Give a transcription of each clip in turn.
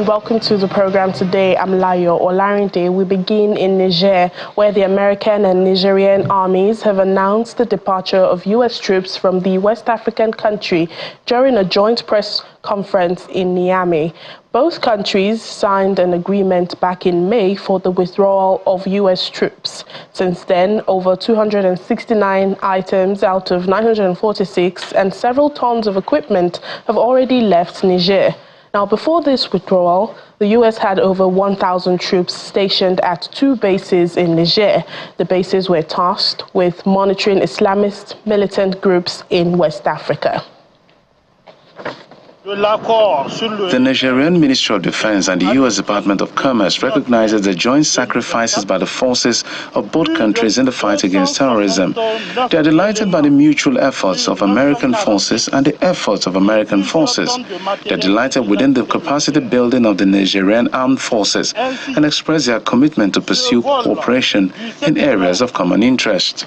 and welcome to the program today. I'm Layo Olarinde. We begin in Niger, where the American and Nigerian armies have announced the departure of U.S. troops from the West African country during a joint press conference in Niamey. Both countries signed an agreement back in May for the withdrawal of U.S. troops. Since then, over 269 items out of 946 and several tons of equipment have already left Niger. Now, before this withdrawal, the U.S. had over 1,000 troops stationed at 2 bases in Niger. The bases were tasked with monitoring Islamist militant groups in West Africa. The Nigerian Ministry of Defense and the U.S. Department of Commerce recognizes the joint sacrifices by the forces of both countries in the fight against terrorism. They are delighted by the mutual efforts of American forces and the efforts of American forces. They are delighted within the capacity building of the Nigerian armed forces and express their commitment to pursue cooperation in areas of common interest.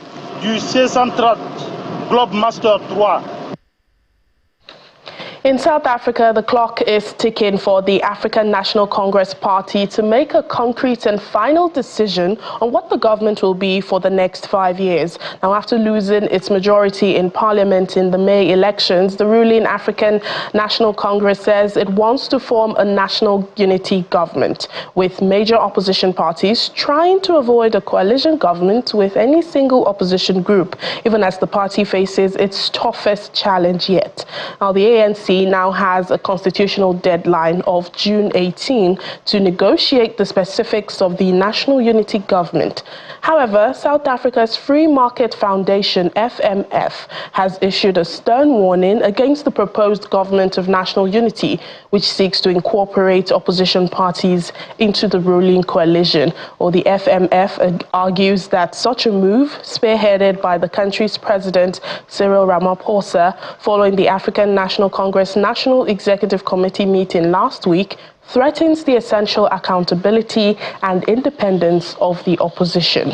In South Africa, the clock is ticking for the African National Congress Party to make a concrete and final decision on what the government will be for the next 5 years. Now, after losing its majority in parliament in the May elections, the ruling African National Congress says it wants to form a national unity government, with major opposition parties trying to avoid a coalition government with any single opposition group, even as the party faces its toughest challenge yet. Now, the ANC now has a constitutional deadline of June 18 to negotiate the specifics of the national unity government. However, South Africa's Free Market Foundation, FMF, has issued a stern warning against the proposed government of national unity, which seeks to incorporate opposition parties into the ruling coalition. Or the FMF argues that such a move, spearheaded by the country's president, Cyril Ramaphosa, following the African National Congress National Executive Committee meeting last week, threatens the essential accountability and independence of the opposition.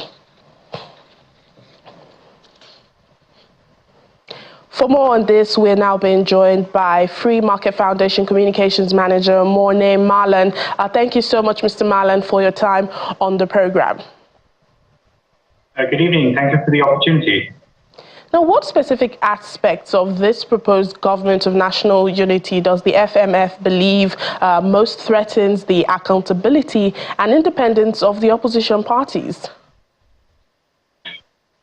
For more on this, we're now being joined by Free Market Foundation Communications Manager Morne Marlon. Thank you so much, Mr. Marlon, for your time on the program. Good evening. Thank you for the opportunity. Now, what specific aspects of this proposed government of national unity does the FMF believe most threatens the accountability and independence of the opposition parties?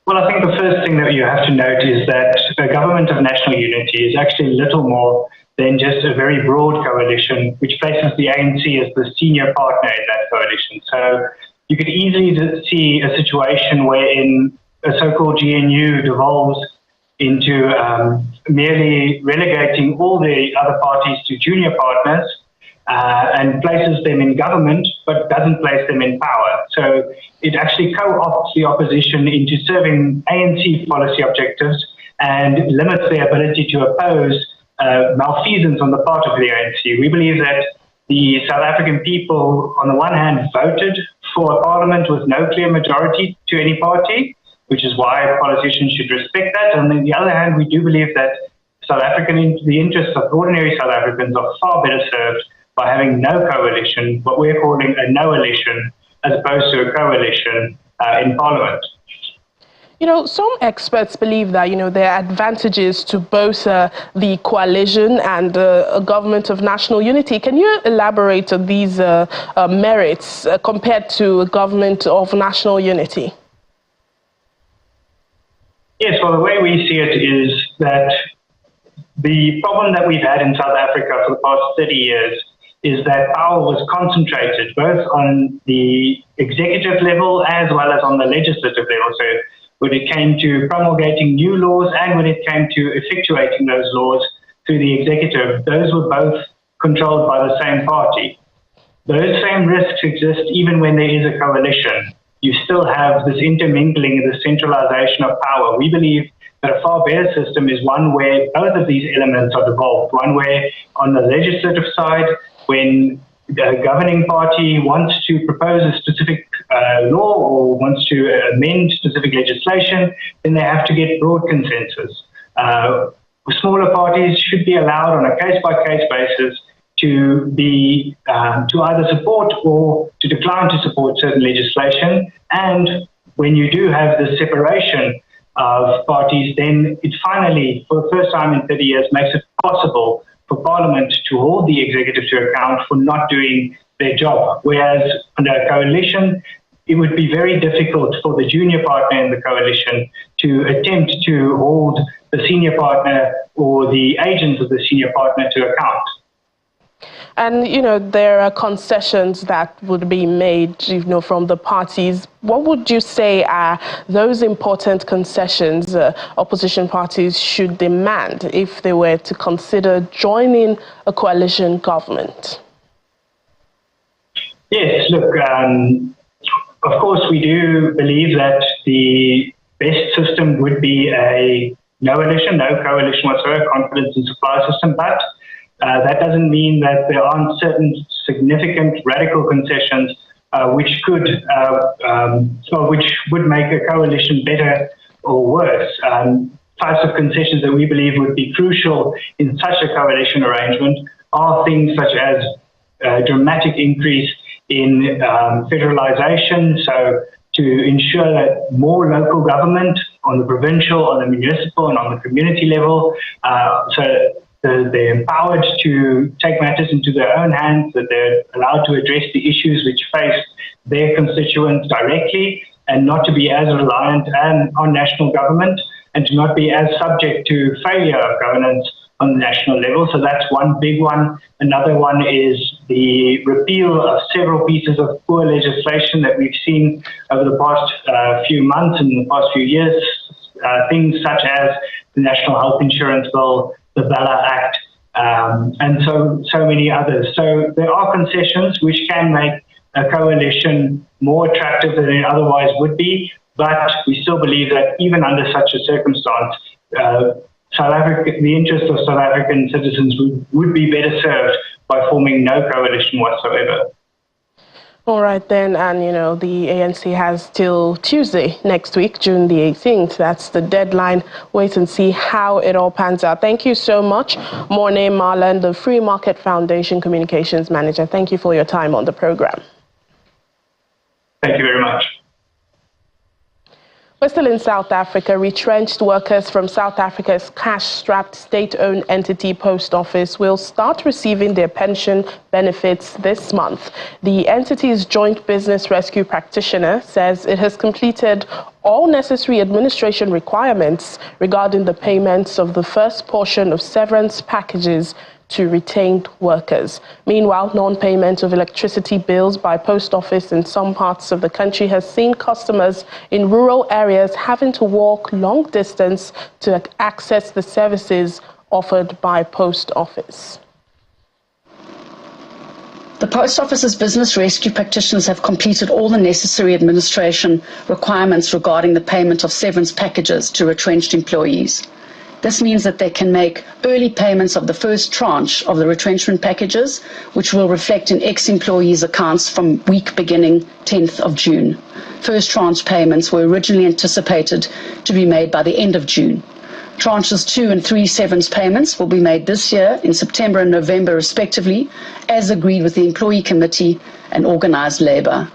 Well, I think the first thing that you have to note is that the government of national unity is actually little more than just a very broad coalition, which places the ANC as the senior partner in that coalition. So you could easily see a situation wherein a so-called GNU devolves into merely relegating all the other parties to junior partners and places them in government, but doesn't place them in power. So it actually co-opts the opposition into serving ANC policy objectives and limits their ability to oppose malfeasance on the part of the ANC. We believe that the South African people, on the one hand, voted for a parliament with no clear majority to any party, which is why politicians should respect that. And on the other hand, we do believe that the interests of ordinary South Africans are far better served by having no coalition, what we're calling a no-alition, as opposed to a coalition in Parliament. You know, some experts believe that, there are advantages to both the coalition and a government of national unity. Can you elaborate on these merits compared to a government of national unity? Yes, well, the way we see it is that the problem that we've had in South Africa for the past 30 years is that power was concentrated both on the executive level as well as on the legislative level. So when it came to promulgating new laws and when it came to effectuating those laws through the executive, those were both controlled by the same party. Those same risks exist even when there is a coalition. You still have this intermingling, this centralization of power. We believe that a far better system is one where both of these elements are devolved. One where on the legislative side, when the governing party wants to propose a specific law or wants to amend specific legislation, then they have to get broad consensus. Smaller parties should be allowed on a case-by-case basis to be to either support or to decline to support certain legislation. And when you do have the separation of parties, then it finally, for the first time in 30 years, makes it possible for Parliament to hold the executive to account for not doing their job. Whereas under a coalition, it would be very difficult for the junior partner in the coalition to attempt to hold the senior partner or the agents of the senior partner to account. And, there are concessions that would be made, from the parties. What would you say are those important concessions opposition parties should demand if they were to consider joining a coalition government? Yes, look, of course, we do believe that the best system would be a no coalition whatsoever, confidence in supply system, but that doesn't mean that there aren't certain significant radical concessions which would make a coalition better or worse. Types of concessions that we believe would be crucial in such a coalition arrangement are things such as a dramatic increase in federalization, so to ensure that more local government on the provincial, on the municipal, and on the community level, so they're empowered to take matters into their own hands, that they're allowed to address the issues which face their constituents directly, and not to be as reliant on national government, and to not be as subject to failure of governance on the national level. So that's one big one. Another one is the repeal of several pieces of poor legislation that we've seen over the past few months and the past few years, things such as the National Health Insurance Bill, the Bala Act, and so many others. So there are concessions which can make a coalition more attractive than it otherwise would be, but we still believe that even under such a circumstance, the interests of South African citizens would be better served by forming no coalition whatsoever. All right then, and the ANC has till Tuesday next week, June the 18th. That's the deadline. Wait and see how it all pans out. Thank you so much, Morne Marlon, the Free Market Foundation Communications Manager. Thank you for your time on the program. Thank you very much. We're still in South Africa. Retrenched workers from South Africa's cash-strapped state-owned entity post office will start receiving their pension benefits this month. The entity's joint business rescue practitioner says it has completed all necessary administration requirements regarding the payments of the first portion of severance packages to retained workers. Meanwhile, non-payment of electricity bills by post office in some parts of the country has seen customers in rural areas having to walk long distance to access the services offered by post office. The Post Office's business rescue practitioners have completed all the necessary administration requirements regarding the payment of severance packages to retrenched employees. This means that they can make early payments of the first tranche of the retrenchment packages, which will reflect in ex-employees' accounts from week beginning 10th of June. First tranche payments were originally anticipated to be made by the end of June. Tranches 2 and 3 severance payments will be made this year in September and November respectively, as agreed with the Employee Committee and Organised Labour.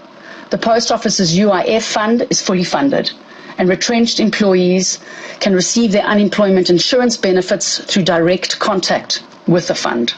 The Post Office's UIF fund is fully funded, and retrenched employees can receive their unemployment insurance benefits through direct contact with the fund.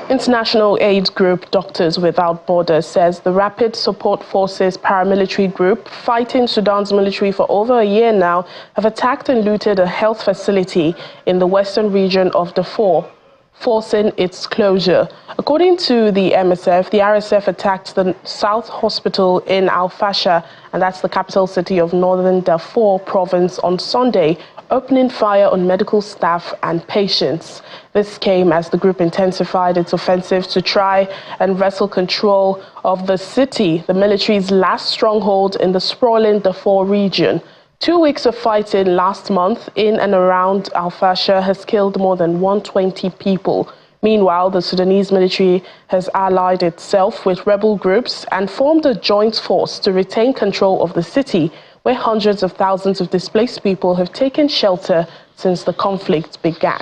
International aid group Doctors Without Borders says the Rapid Support Forces paramilitary group fighting Sudan's military for over a year now have attacked and looted a health facility in the western region of Darfur, forcing its closure. According to the MSF, the RSF attacked the South Hospital in Al Fasher, and that's the capital city of northern Darfur province, on Sunday, opening fire on medical staff and patients. This came as the group intensified its offensive to try and wrestle control of the city, the military's last stronghold in the sprawling Darfur region. 2 weeks of fighting last month in and around Al Fasher has killed more than 120 people. Meanwhile, the Sudanese military has allied itself with rebel groups and formed a joint force to retain control of the city, where hundreds of thousands of displaced people have taken shelter since the conflict began.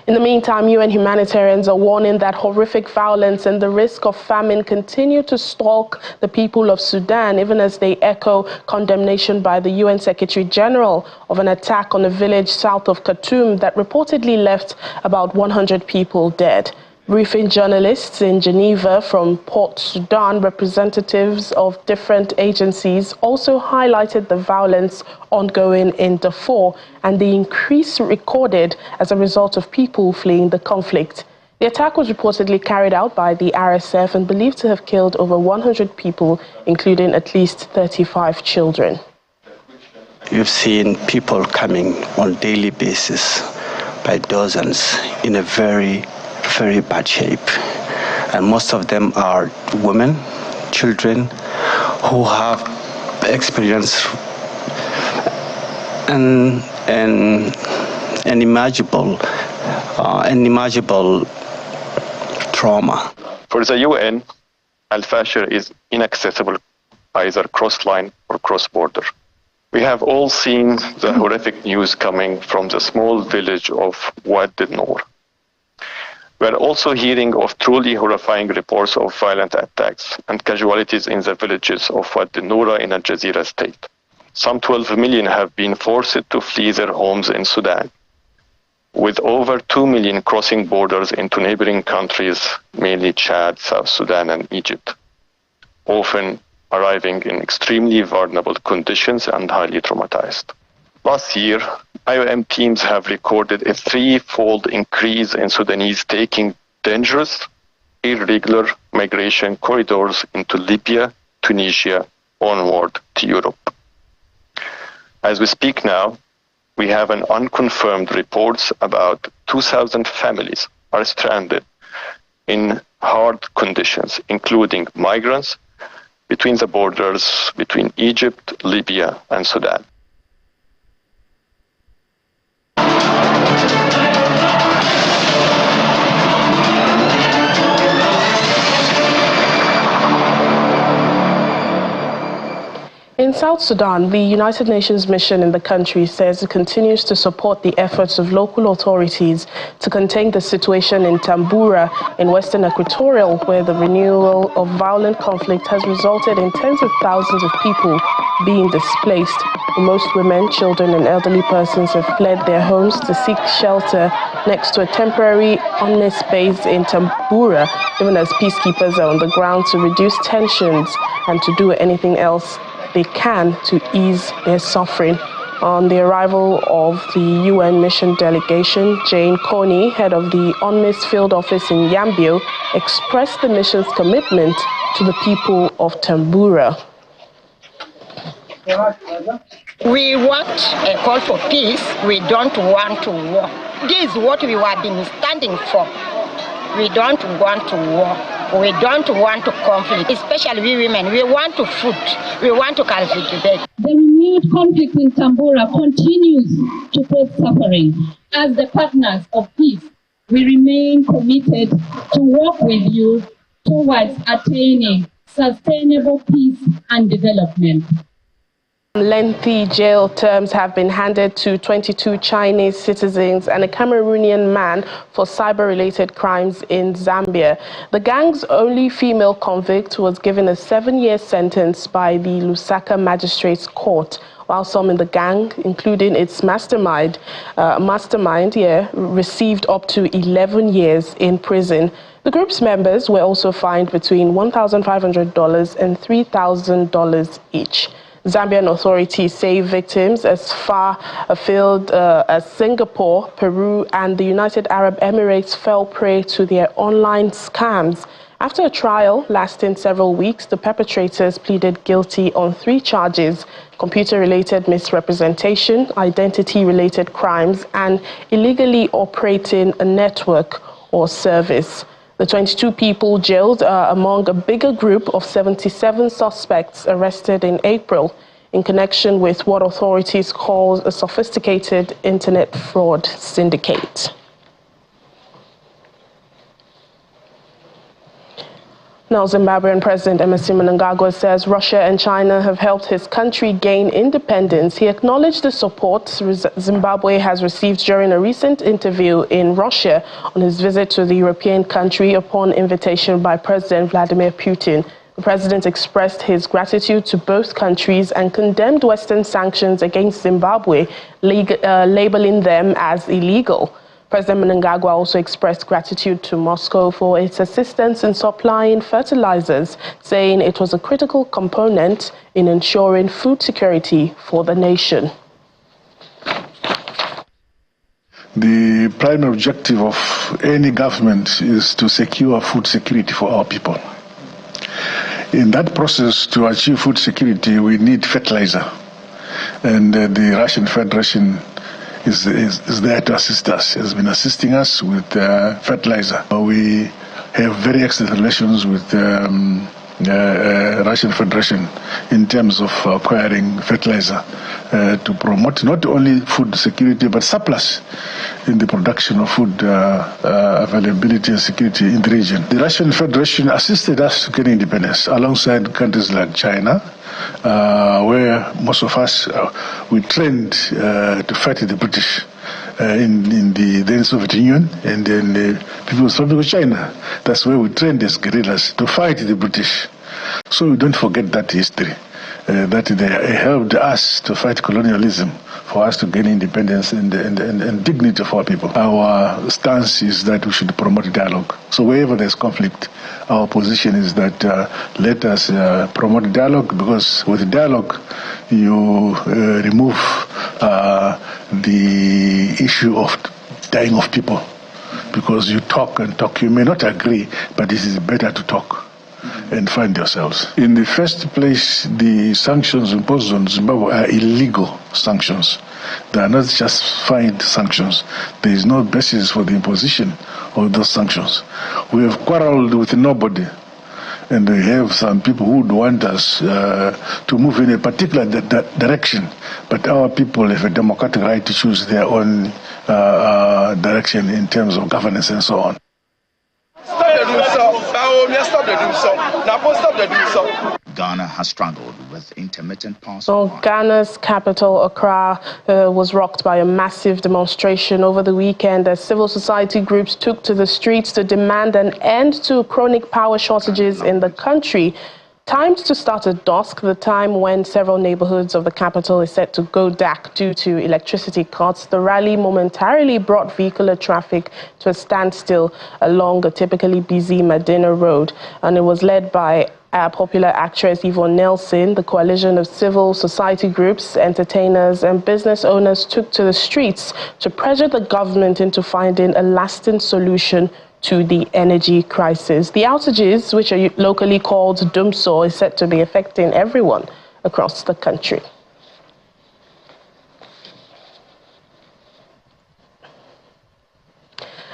In the meantime, UN humanitarians are warning that horrific violence and the risk of famine continue to stalk the people of Sudan, even as they echo condemnation by the UN Secretary General of an attack on a village south of Khartoum that reportedly left about 100 people dead. Briefing journalists in Geneva from Port Sudan, representatives of different agencies also highlighted the violence ongoing in Darfur and the increase recorded as a result of people fleeing the conflict. The attack was reportedly carried out by the RSF and believed to have killed over 100 people, including at least 35 children. You've seen people coming on a daily basis by dozens in a very bad shape, and most of them are women, children who have experienced an unimaginable trauma. For the UN, Al-Fashir is inaccessible either cross-line or cross-border. We have all seen the horrific news coming from the small village of Wad al-Noor. We're also hearing of truly horrifying reports of violent attacks and casualties in the villages of Wad al-Noor in Al Jazeera state. Some 12 million have been forced to flee their homes in Sudan, with over 2 million crossing borders into neighboring countries, mainly Chad, South Sudan, and Egypt, often arriving in extremely vulnerable conditions and highly traumatized. Last year, IOM teams have recorded a threefold increase in Sudanese taking dangerous, irregular migration corridors into Libya, Tunisia, onward to Europe. As we speak now, we have an unconfirmed reports about 2,000 families are stranded in hard conditions, including migrants between the borders between Egypt, Libya, and Sudan. In South Sudan, the United Nations mission in the country says it continues to support the efforts of local authorities to contain the situation in Tambura in Western Equatorial, where the renewal of violent conflict has resulted in tens of thousands of people being displaced. Most women, children, and elderly persons have fled their homes to seek shelter next to a temporary UNMISS base in Tambura, even as peacekeepers are on the ground to reduce tensions and to do anything else they can to ease their suffering. On the arrival of the UN mission delegation, Jane Coney, head of the UNMISS field office in Yambio, expressed the mission's commitment to the people of Tambura. We want a call for peace. We don't want to war. This is what we have been standing for. We don't want to war. We don't want to conflict, especially we women. We want to food. We want to cultivate. The renewed conflict in Tambura continues to cause suffering. As the partners of peace, we remain committed to work with you towards attaining sustainable peace and development. Lengthy jail terms have been handed to 22 Chinese citizens and a Cameroonian man for cyber-related crimes in Zambia. The gang's only female convict was given a 7-year sentence by the Lusaka Magistrates Court, while some in the gang, including its mastermind, received up to 11 years in prison. The group's members were also fined between $1,500 and $3,000 each. Zambian authorities say victims as far afield as Singapore, Peru, and the United Arab Emirates fell prey to their online scams. After a trial lasting several weeks, the perpetrators pleaded guilty on 3 charges: computer-related misrepresentation, identity-related crimes, and illegally operating a network or service. The 22 people jailed are among a bigger group of 77 suspects arrested in April in connection with what authorities call a sophisticated internet fraud syndicate. Now, Zimbabwean President Emmerson Mnangagwa says Russia and China have helped his country gain independence. He acknowledged the support Zimbabwe has received during a recent interview in Russia on his visit to the European country upon invitation by President Vladimir Putin. The president expressed his gratitude to both countries and condemned Western sanctions against Zimbabwe, labeling them as illegal. President Mnangagwa also expressed gratitude to Moscow for its assistance in supplying fertilizers, saying it was a critical component in ensuring food security for the nation. The primary objective of any government is to secure food security for our people. In that process, to achieve food security, we need fertilizer. And the Russian Federation is there to assist us, has been assisting us with fertilizer. We have very excellent relations with Russian Federation in terms of acquiring fertilizer to promote not only food security but surplus in the production of food availability and security in the region. The Russian Federation assisted us to get independence alongside countries like China, where most of us we trained to fight the British in the then Soviet Union and then the People's Republic of China. That's where we trained as guerrillas to fight the British. So we don't forget that history, that they helped us to fight colonialism, for us to gain independence and dignity for our people. Our stance is that we should promote dialogue. So wherever there's conflict, our position is that let us promote dialogue, because with dialogue you remove the issue of dying of people. Because you talk and talk, you may not agree, but it is better to talk and find yourselves. In the first place, the sanctions imposed on Zimbabwe are illegal sanctions. They are not just fine sanctions. There is no basis for the imposition of those sanctions. We have quarreled with nobody, and we have some people who would want us to move in a particular direction, but our people have a democratic right to choose their own direction in terms of governance and so on. Ghana has struggled with intermittent power. So Ghana's capital, Accra, was rocked by a massive demonstration over the weekend as civil society groups took to the streets to demand an end to chronic power shortages in the country. Timed to start at dusk, the time when several neighborhoods of the capital is set to go dark due to electricity cuts, the rally momentarily brought vehicular traffic to a standstill along a typically busy Medina Road, and it was led by popular actress Yvonne Nelson. The coalition of civil society groups, entertainers and business owners took to the streets to pressure the government into finding a lasting solution to the energy crisis. The outages, which are locally called Dumso, is said to be affecting everyone across the country.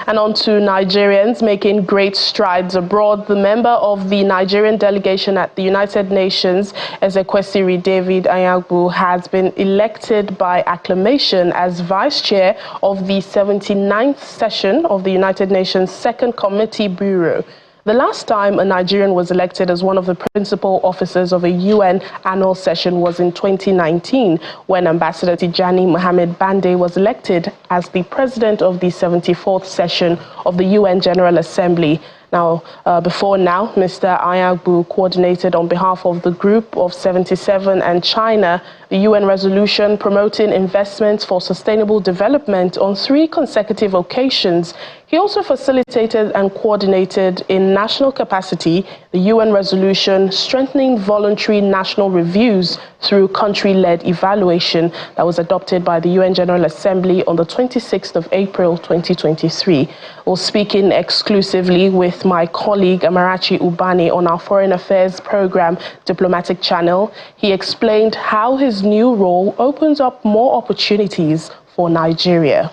And on to Nigerians making great strides abroad. The member of the Nigerian delegation at the United Nations, Ezekwesili David Anyagbu, has been elected by acclamation as vice chair of the 79th session of the United Nations Second Committee Bureau. The last time a Nigerian was elected as one of the principal officers of a UN annual session was in 2019, when Ambassador Tijani Mohamed Bande was elected as the president of the 74th session of the UN General Assembly. Now, before now, Mr. Anyagbu coordinated on behalf of the Group of 77 and China the UN resolution promoting investments for sustainable development on 3 consecutive occasions. He also facilitated and coordinated in national capacity the UN resolution strengthening voluntary national reviews through country-led evaluation that was adopted by the UN General Assembly on the 26th of April 2023. We're speaking exclusively with my colleague Amarachi Ubani on our Foreign Affairs program, Diplomatic Channel. He explained how his new role opens up more opportunities for Nigeria.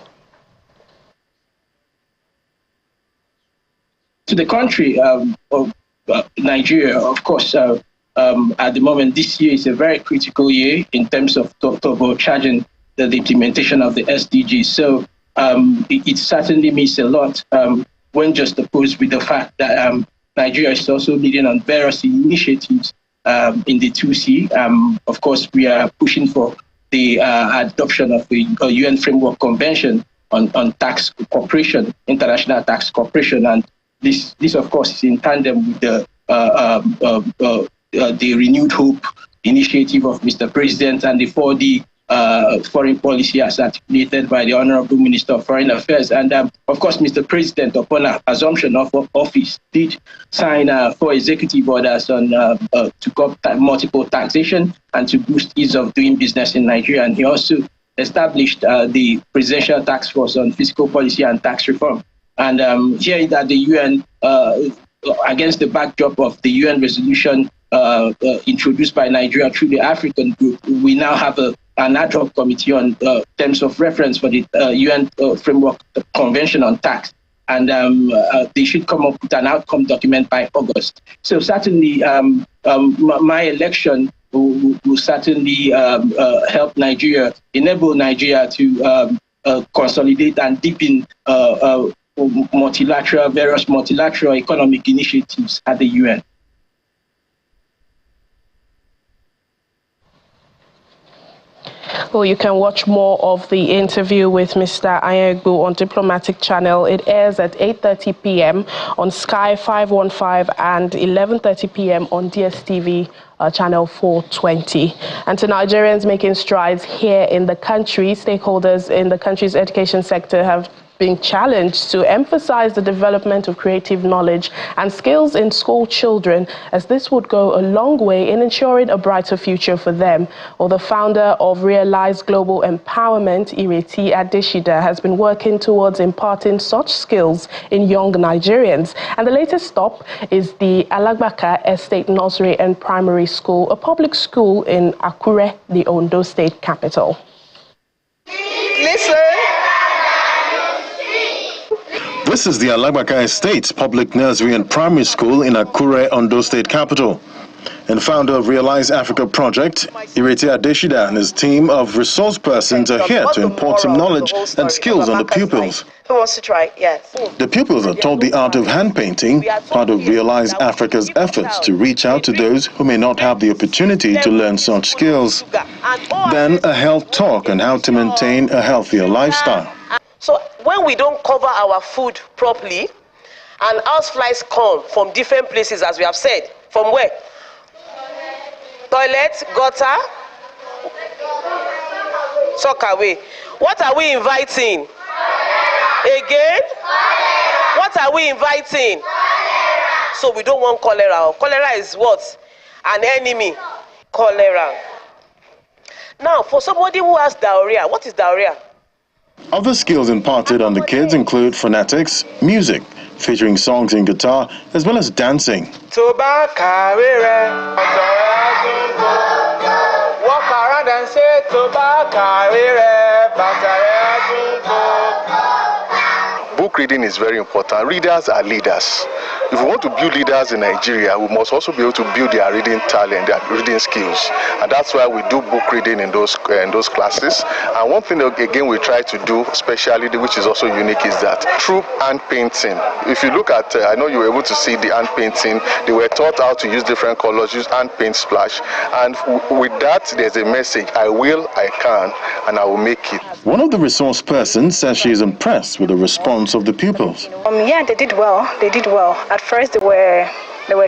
To the country of Nigeria, of course, at the moment, this year is a very critical year in terms of turbocharging the implementation of the SDGs. So it certainly means a lot when just opposed with the fact that Nigeria is also leading on various initiatives in the 2C. Of course, we are pushing for the adoption of the UN Framework Convention on tax cooperation, international tax cooperation, and this of course is in tandem with the renewed hope initiative of Mr. President and the 4D foreign policy as articulated by the Honorable Minister of Foreign Affairs. And of course, Mr. President, upon assumption of office, did sign 4 executive orders on to curb multiple taxation and to boost ease of doing business in Nigeria. And he also established the Presidential Task Force on Fiscal Policy and Tax Reform. And here at the UN, against the backdrop of the UN resolution introduced by Nigeria through the African group, we now have an ad hoc committee on terms of reference for the UN Framework Convention on Tax. And they should come up with an outcome document by August. So certainly my election will certainly help Nigeria, enable Nigeria to consolidate and deepen various multilateral economic initiatives at the UN. Well, you can watch more of the interview with Mr. Anyegbu on Diplomatic Channel. It airs at 8:30 p.m. on Sky 515 and 11:30 p.m. on DSTV channel 420. And to Nigerians making strides here in the country, stakeholders in the country's education sector have been challenged to emphasize the development of creative knowledge and skills in school children, as this would go a long way in ensuring a brighter future for them. Well, the founder of Realize Global Empowerment, Ireti Adeshida, has been working towards imparting such skills in young Nigerians. And the latest stop is the Alagbaka Estate Nursery and Primary School, a public school in Akure, the Ondo State capital. Listen. This is the Alagbaka Estates Public Nursery and Primary School in Akure, Ondo State capital. And founder of Realize Africa Project, Ireti Adeshida and his team of resource persons are here to impart some knowledge and skills on the pupils. Who wants to try? Yes. The pupils are taught the art of hand painting, part of Realize Africa's efforts to reach out to those who may not have the opportunity to learn such skills. Then a health talk on how to maintain a healthier lifestyle. So when we don't cover our food properly, and houseflies come from different places, as we have said, from where? Toilet, gutter, sockaway. What are we inviting? Again? What are we inviting? So we don't want cholera. Cholera is what? An enemy. Cholera. Now, for somebody who has diarrhea, what is diarrhea? Other skills imparted on the kids include phonetics, music, featuring songs in guitar, as well as dancing. Walk around and say, Book reading is very important. Readers are leaders. If we want to build leaders in Nigeria, we must also be able to build their reading talent, their reading skills. And that's why we do book reading in those classes. And one thing, again, we try to do, especially, which is also unique, is that through hand painting. If you look at, I know you were able to see the hand painting, they were taught how to use different colors, use hand paint splash. And with that, there's a message, I will, I can, and I will make it. One of the resource persons says she is impressed with the response of the pupils. Yeah, they did well. They did well. At first, they were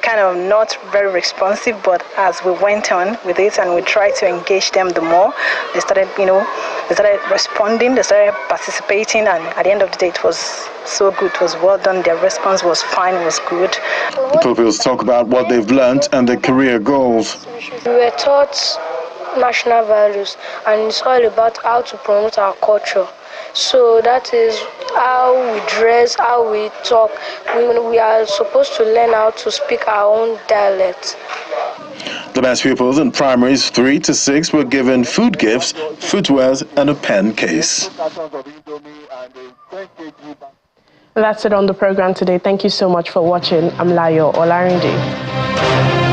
kind of not very responsive, but as we went on with it and we tried to engage them the more, they started responding, they started participating, and at the end of the day, it was so good. It was well done. Their response was fine. It was good. The pupils talk about what they've learned and their career goals. We were taught national values, and it's all about how to promote our culture. So that is how we dress, how we talk. We are supposed to learn how to speak our own dialect. The best pupils in primaries 3 to 6 were given food gifts, footwears, and a pen case. That's it on the program today. Thank you so much for watching. I'm Layo Olarinde.